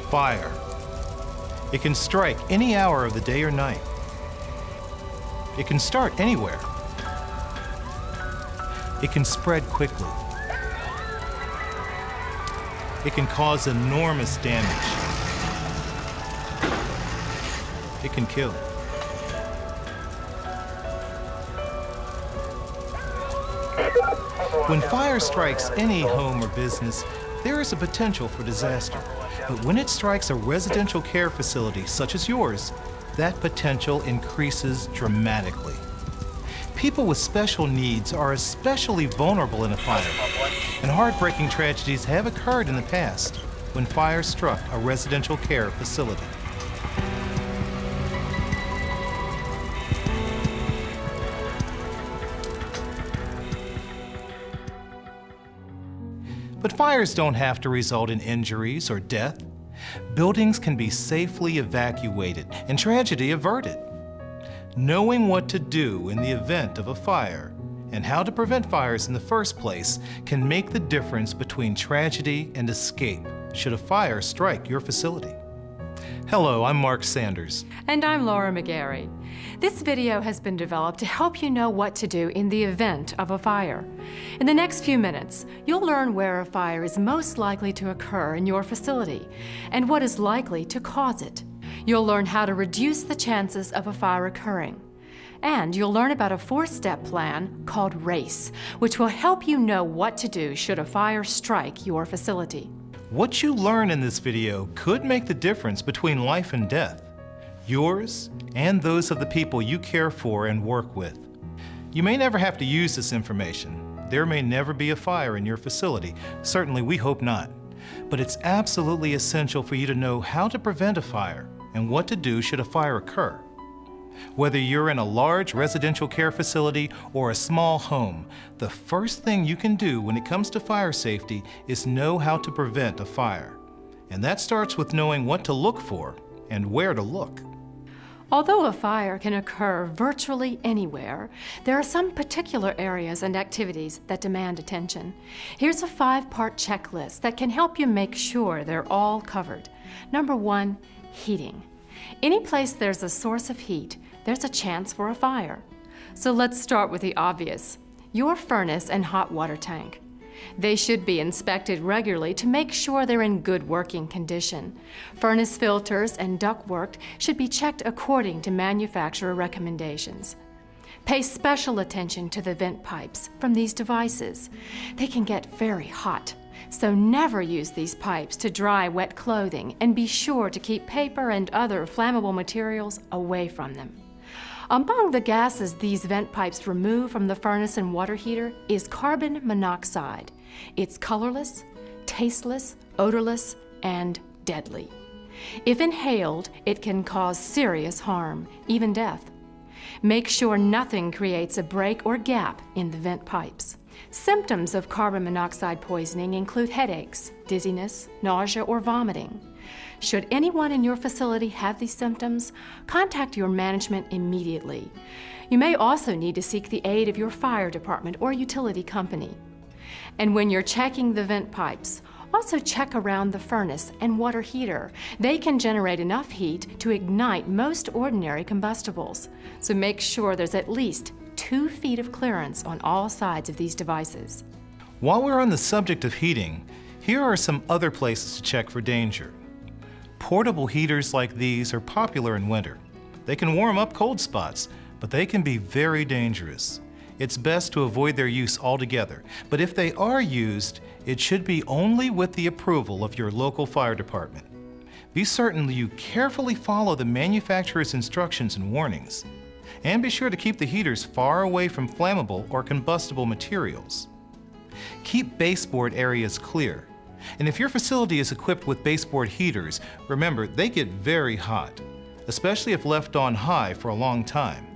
Fire. It can strike any hour of the day or night. It can start anywhere. It can spread quickly. It can cause enormous damage. It can kill. When fire strikes any home or business, there is a potential for disaster. But when it strikes a residential care facility such as yours, that potential increases dramatically. People with special needs are especially vulnerable in a fire, and heartbreaking tragedies have occurred in the past when fire struck a residential care facility. But fires don't have to result in injuries or death. Buildings can be safely evacuated and tragedy averted. Knowing what to do in the event of a fire and how to prevent fires in the first place can make the difference between tragedy and escape should a fire strike your facility. Hello, I'm Mark Sanders. And I'm Laura McGarry. This video has been developed to help you know what to do in the event of a fire. In the next few minutes, you'll learn where a fire is most likely to occur in your facility and what is likely to cause it. You'll learn how to reduce the chances of a fire occurring. And you'll learn about a 4-step plan called RACE, which will help you know what to do should a fire strike your facility. What you learn in this video could make the difference between life and death, yours and those of the people you care for and work with. You may never have to use this information. There may never be a fire in your facility. Certainly, we hope not. But it's absolutely essential for you to know how to prevent a fire and what to do should a fire occur. Whether you're in a large residential care facility or a small home, the first thing you can do when it comes to fire safety is know how to prevent a fire. And that starts with knowing what to look for and where to look. Although a fire can occur virtually anywhere, there are some particular areas and activities that demand attention. Here's a 5-part checklist that can help you make sure they're all covered. Number 1, heating. Any place there's a source of heat, there's a chance for a fire. So let's start with the obvious, your furnace and hot water tank. They should be inspected regularly to make sure they're in good working condition. Furnace filters and ductwork should be checked according to manufacturer recommendations. Pay special attention to the vent pipes from these devices. They can get very hot, so never use these pipes to dry wet clothing, and be sure to keep paper and other flammable materials away from them. Among the gases these vent pipes remove from the furnace and water heater is carbon monoxide. It's colorless, tasteless, odorless, and deadly. If inhaled, it can cause serious harm, even death. Make sure nothing creates a break or gap in the vent pipes. Symptoms of carbon monoxide poisoning include headaches, dizziness, nausea, or vomiting. Should anyone in your facility have these symptoms, contact your management immediately. You may also need to seek the aid of your fire department or utility company. And when you're checking the vent pipes, also check around the furnace and water heater. They can generate enough heat to ignite most ordinary combustibles. So make sure there's at least 2 feet of clearance on all sides of these devices. While we're on the subject of heating, here are some other places to check for danger. Portable heaters like these are popular in winter. They can warm up cold spots, but they can be very dangerous. It's best to avoid their use altogether, but if they are used, it should be only with the approval of your local fire department. Be certain that you carefully follow the manufacturer's instructions and warnings. And be sure to keep the heaters far away from flammable or combustible materials. Keep baseboard areas clear. And if your facility is equipped with baseboard heaters, remember, they get very hot, especially if left on high for a long time.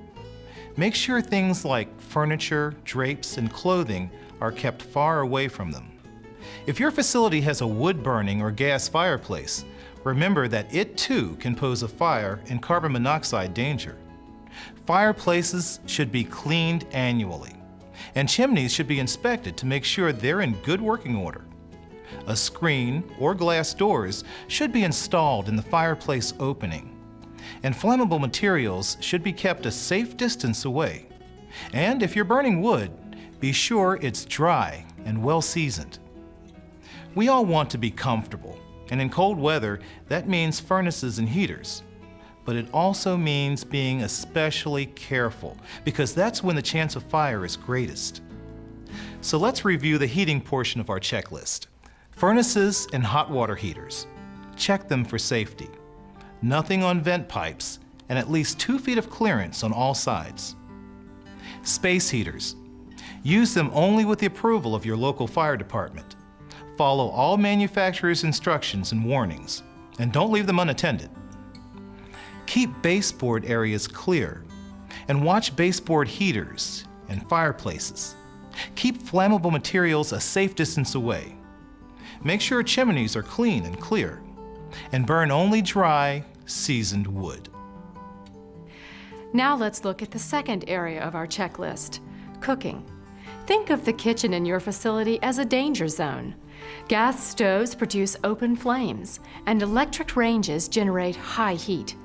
Make sure things like furniture, drapes, and clothing are kept far away from them. If your facility has a wood-burning or gas fireplace, remember that it too can pose a fire and carbon monoxide danger. Fireplaces should be cleaned annually. And chimneys should be inspected to make sure they're in good working order. A screen or glass doors should be installed in the fireplace opening. And flammable materials should be kept a safe distance away. And if you're burning wood, be sure it's dry and well seasoned. We all want to be comfortable, and in cold weather, that means furnaces and heaters. But it also means being especially careful, because that's when the chance of fire is greatest. So let's review the heating portion of our checklist. Furnaces and hot water heaters. Check them for safety. Nothing on vent pipes, and at least 2 feet of clearance on all sides. Space heaters. Use them only with the approval of your local fire department. Follow all manufacturer's instructions and warnings, and don't leave them unattended. Keep baseboard areas clear, and watch baseboard heaters and fireplaces. Keep flammable materials a safe distance away. Make sure chimneys are clean and clear, and burn only dry, seasoned wood. Now let's look at the second area of our checklist, cooking. Think of the kitchen in your facility as a danger zone. Gas stoves produce open flames, and electric ranges generate high heat.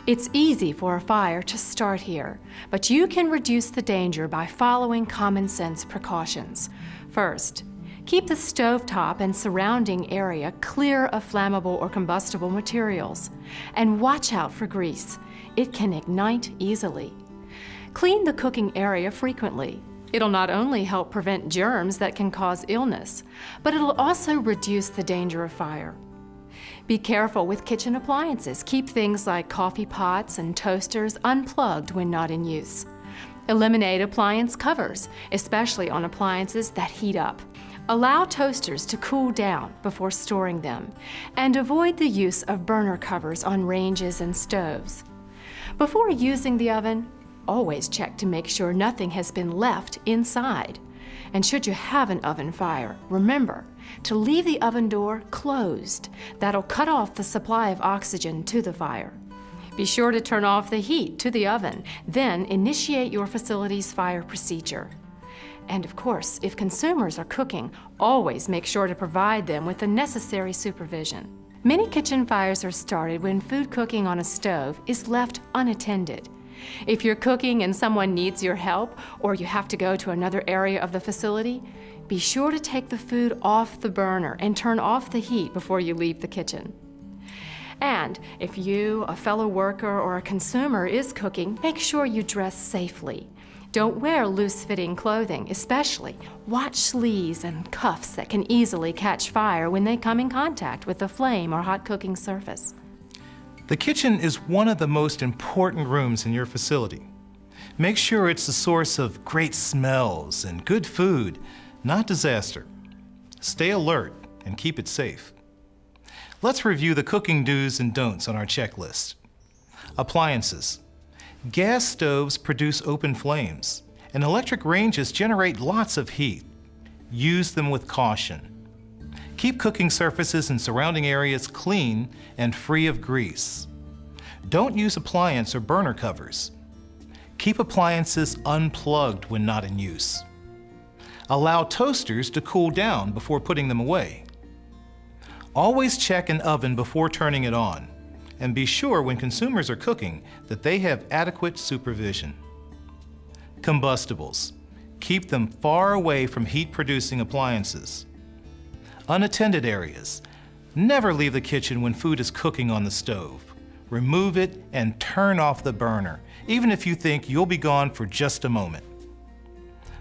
It's easy for a fire to start here, but you can reduce the danger by following common sense precautions. First, keep the stovetop and surrounding area clear of flammable or combustible materials, and watch out for grease. It can ignite easily. Clean the cooking area frequently. It'll not only help prevent germs that can cause illness, but it'll also reduce the danger of fire. Be careful with kitchen appliances. Keep things like coffee pots and toasters unplugged when not in use. Eliminate appliance covers, especially on appliances that heat up. Allow toasters to cool down before storing them, and avoid the use of burner covers on ranges and stoves. Before using the oven, always check to make sure nothing has been left inside. And should you have an oven fire, remember to leave the oven door closed. That'll cut off the supply of oxygen to the fire. Be sure to turn off the heat to the oven, then initiate your facility's fire procedure. And of course, if consumers are cooking, always make sure to provide them with the necessary supervision. Many kitchen fires are started when food cooking on a stove is left unattended. If you're cooking and someone needs your help, or you have to go to another area of the facility, be sure to take the food off the burner and turn off the heat before you leave the kitchen. And if you, a fellow worker, or a consumer is cooking, make sure you dress safely. Don't wear loose-fitting clothing, especially. Watch sleeves and cuffs that can easily catch fire when they come in contact with a flame or hot cooking surface. The kitchen is one of the most important rooms in your facility. Make sure it's a source of great smells and good food, not disaster. Stay alert and keep it safe. Let's review the cooking do's and don'ts on our checklist. Appliances. Gas stoves produce open flames, and electric ranges generate lots of heat. Use them with caution. Keep cooking surfaces and surrounding areas clean and free of grease. Don't use appliance or burner covers. Keep appliances unplugged when not in use. Allow toasters to cool down before putting them away. Always check an oven before turning it on, and be sure when consumers are cooking that they have adequate supervision. Combustibles. Keep them far away from heat-producing appliances. Unattended areas. Never leave the kitchen when food is cooking on the stove. Remove it and turn off the burner, even if you think you'll be gone for just a moment.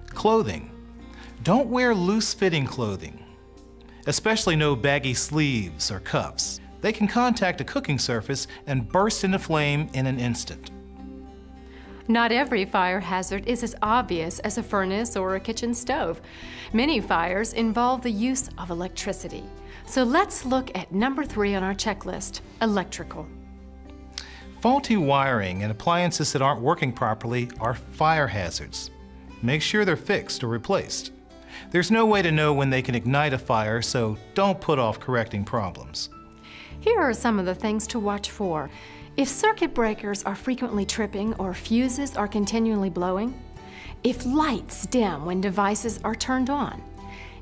Clothing. Don't wear loose-fitting clothing, especially no baggy sleeves or cuffs. They can contact a cooking surface and burst into flame in an instant. Not every fire hazard is as obvious as a furnace or a kitchen stove. Many fires involve the use of electricity. So let's look at number 3 on our checklist, electrical. Faulty wiring and appliances that aren't working properly are fire hazards. Make sure they're fixed or replaced. There's no way to know when they can ignite a fire, so don't put off correcting problems. Here are some of the things to watch for. If circuit breakers are frequently tripping or fuses are continually blowing, If lights dim when devices are turned on.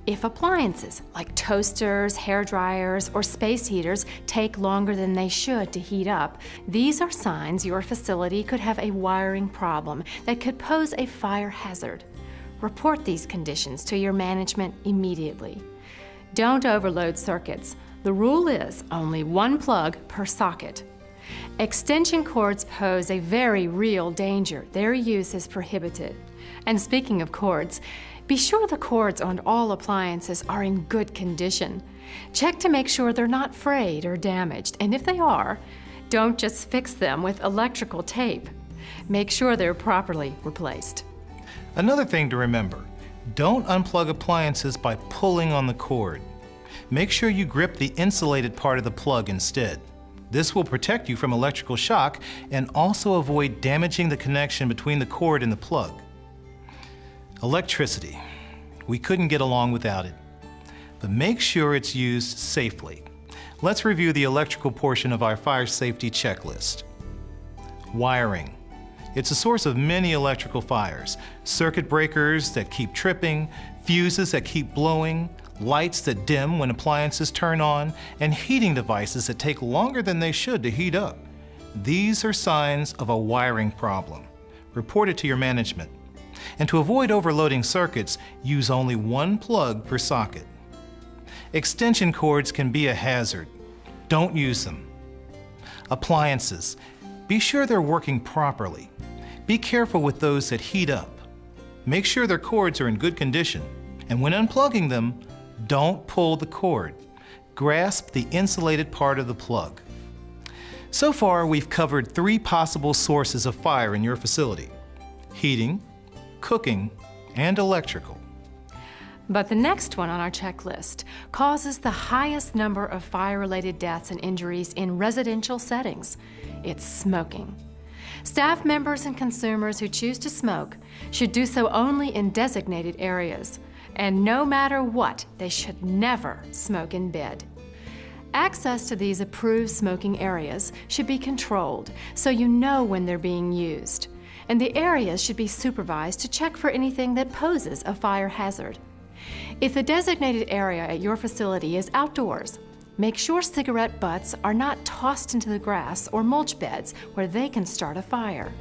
If appliances like toasters, hair dryers, or space heaters take longer than they should to heat up, these are signs your facility could have a wiring problem that could pose a fire hazard. Report these conditions to your management immediately. Don't overload circuits. The rule is only one plug per socket. Extension cords pose a very real danger. Their use is prohibited. And speaking of cords, be sure the cords on all appliances are in good condition. Check to make sure they're not frayed or damaged, and if they are, don't just fix them with electrical tape. Make sure they're properly replaced. Another thing to remember, don't unplug appliances by pulling on the cord. Make sure you grip the insulated part of the plug instead. This will protect you from electrical shock and also avoid damaging the connection between the cord and the plug. Electricity. We couldn't get along without it. But make sure it's used safely. Let's review the electrical portion of our fire safety checklist. Wiring. It's a source of many electrical fires. Circuit breakers that keep tripping, fuses that keep blowing, lights that dim when appliances turn on, and heating devices that take longer than they should to heat up. These are signs of a wiring problem. Report it to your management. And to avoid overloading circuits, use only one plug per socket. Extension cords can be a hazard. Don't use them. Appliances. Be sure they're working properly. Be careful with those that heat up. Make sure their cords are in good condition. And when unplugging them, don't pull the cord. Grasp the insulated part of the plug. So far, we've covered 3 possible sources of fire in your facility: heating, cooking, and electrical. But the next one on our checklist causes the highest number of fire-related deaths and injuries in residential settings. It's smoking. Staff members and consumers who choose to smoke should do so only in designated areas. And no matter what, they should never smoke in bed. Access to these approved smoking areas should be controlled so you know when they're being used. And the areas should be supervised to check for anything that poses a fire hazard. If the designated area at your facility is outdoors, make sure cigarette butts are not tossed into the grass or mulch beds where they can start a fire.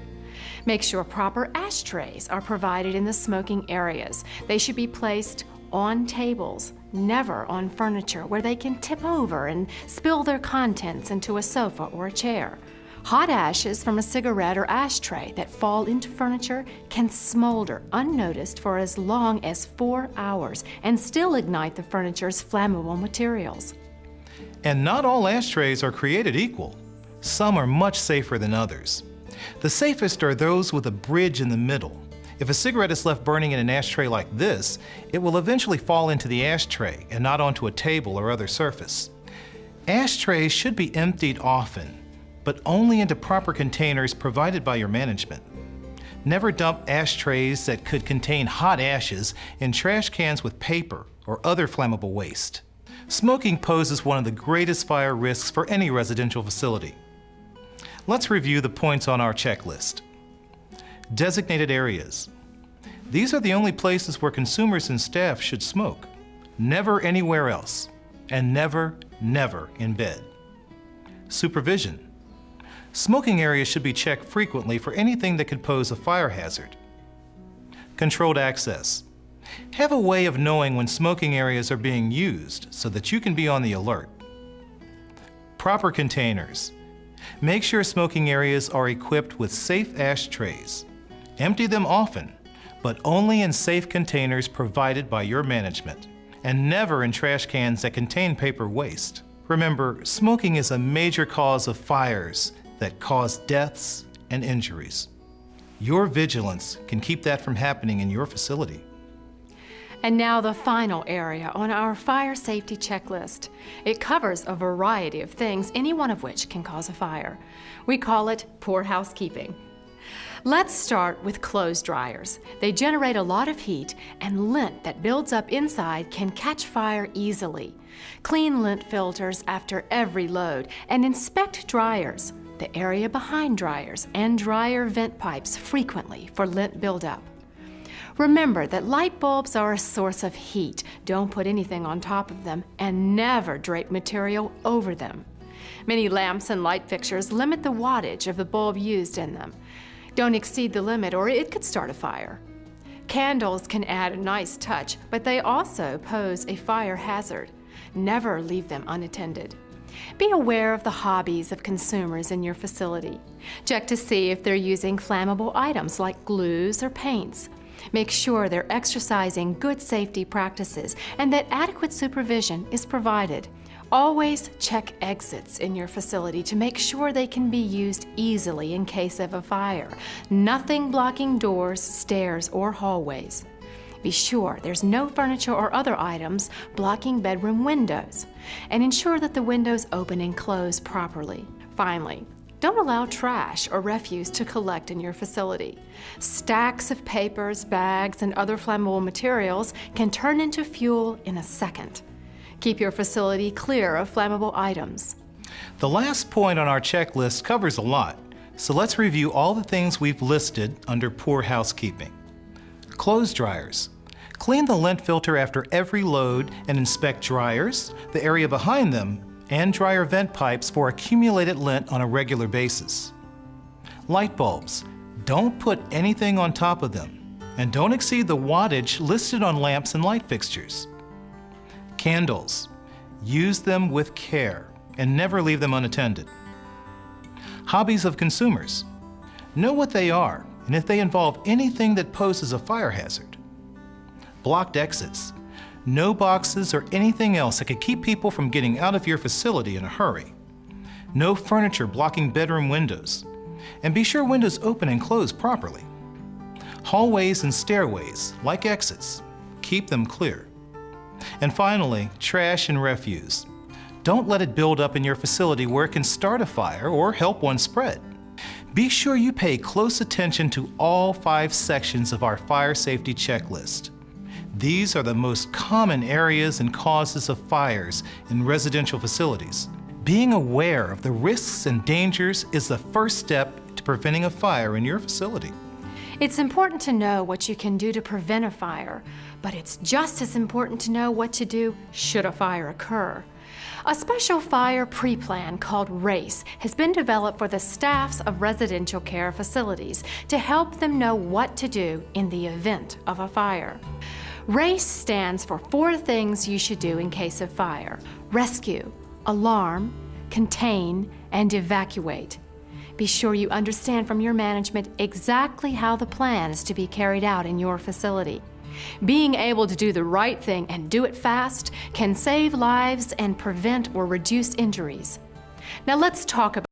Make sure proper ashtrays are provided in the smoking areas. They should be placed on tables, never on furniture where they can tip over and spill their contents into a sofa or a chair. Hot ashes from a cigarette or ashtray that fall into furniture can smolder unnoticed for as long as 4 hours and still ignite the furniture's flammable materials. And not all ashtrays are created equal. Some are much safer than others. The safest are those with a bridge in the middle. If a cigarette is left burning in an ashtray like this, it will eventually fall into the ashtray and not onto a table or other surface. Ashtrays should be emptied often, but only into proper containers provided by your management. Never dump ashtrays that could contain hot ashes in trash cans with paper or other flammable waste. Smoking poses one of the greatest fire risks for any residential facility. Let's review the points on our checklist. Designated areas. These are the only places where consumers and staff should smoke. Never anywhere else. And never, never in bed. Supervision. Smoking areas should be checked frequently for anything that could pose a fire hazard. Controlled access. Have a way of knowing when smoking areas are being used so that you can be on the alert. Proper containers. Make sure smoking areas are equipped with safe ashtrays. Empty them often, but only in safe containers provided by your management, and never in trash cans that contain paper waste. Remember, smoking is a major cause of fires that cause deaths and injuries. Your vigilance can keep that from happening in your facility. And now the final area on our fire safety checklist. It covers a variety of things, any one of which can cause a fire. We call it poor housekeeping. Let's start with clothes dryers. They generate a lot of heat, and lint that builds up inside can catch fire easily. Clean lint filters after every load, and inspect dryers, the area behind dryers, and dryer vent pipes frequently for lint buildup. Remember that light bulbs are a source of heat. Don't put anything on top of them, and never drape material over them. Many lamps and light fixtures limit the wattage of the bulb used in them. Don't exceed the limit or it could start a fire. Candles can add a nice touch, but they also pose a fire hazard. Never leave them unattended. Be aware of the hobbies of consumers in your facility. Check to see if they're using flammable items like glues or paints. Make sure they're exercising good safety practices and that adequate supervision is provided. Always check exits in your facility to make sure they can be used easily in case of a fire. Nothing blocking doors, stairs, or hallways. Be sure there's no furniture or other items blocking bedroom windows, and ensure that the windows open and close properly. Finally, don't allow trash or refuse to collect in your facility. Stacks of papers, bags, and other flammable materials can turn into fuel in a second. Keep your facility clear of flammable items. The last point on our checklist covers a lot, so let's review all the things we've listed under poor housekeeping. Clothes dryers. Clean the lint filter after every load and inspect dryers, the area behind them, and dryer vent pipes for accumulated lint on a regular basis. Light bulbs. Don't put anything on top of them, and don't exceed the wattage listed on lamps and light fixtures. Candles. Use them with care and never leave them unattended. Hobbies of consumers. Know what they are and if they involve anything that poses a fire hazard. Blocked exits. No boxes or anything else that could keep people from getting out of your facility in a hurry. No furniture blocking bedroom windows. And be sure windows open and close properly. Hallways and stairways, like exits, keep them clear. And finally, trash and refuse. Don't let it build up in your facility where it can start a fire or help one spread. Be sure you pay close attention to all 5 sections of our fire safety checklist. These are the most common areas and causes of fires in residential facilities. Being aware of the risks and dangers is the first step to preventing a fire in your facility. It's important to know what you can do to prevent a fire, but it's just as important to know what to do should a fire occur. A special fire pre-plan called RACE has been developed for the staffs of residential care facilities to help them know what to do in the event of a fire. RACE stands for 4 things you should do in case of fire: rescue, alarm, contain, and evacuate. Be sure you understand from your management exactly how the plan is to be carried out in your facility. Being able to do the right thing and do it fast can save lives and prevent or reduce injuries. Now let's talk about